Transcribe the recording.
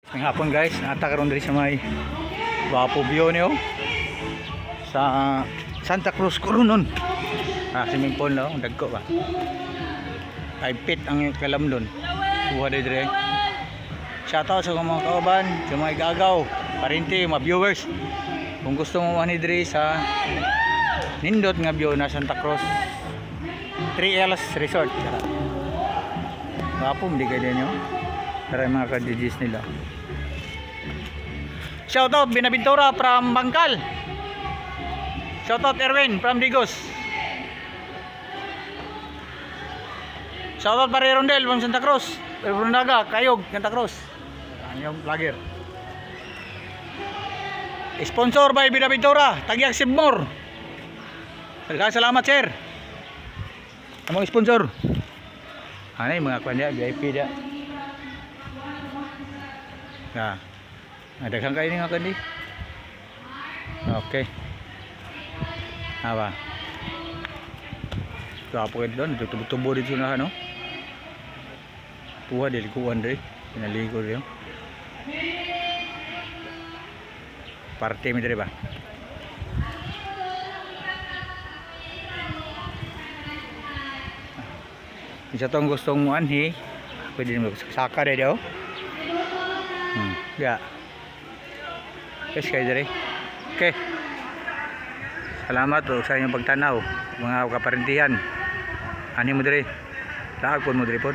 Ang hapon guys, natakaroon din sa may Wapo view niyo sa Santa Cruz Corunon. Swimming pool no, dagko ba. 5 feet ang kalamdon. Buha dire. Shoutout sa mga kauban, sa mga igagaw, parinti, mga viewers. Kung gusto mo mani dire sa nindot nga view na Santa Cruz 3Ls Resort. Wapo hindi kayo din yun. Tara mga ka-DJs nila. Shoutout Binabintura from Bangkal. Shoutout Erwin from Digos. Shoutout Pare Rondel from Santa Cruz. Brundaga, Kayog, Santa Cruz. Yung vlogger. Sponsor by Binabintura, Tagiag Sibmor. Salamat sir. Among sponsor. Ano yung mga kanya, VIP dia. Daghang kayo nga kandi. Okay. Apa? Kapo ito doon, tubo dito na ano. Tuwa dili kuan diri, pinaligo diri. Parte mi diri ba? Isa tong gustong mo anhi, pwede mo saka diri daw. Ya. Yes, kayo diri. Okay. Salamat po sa inyong pagtanaw, mga kaparintihan. Ani mo diri. Laag po mo diri po.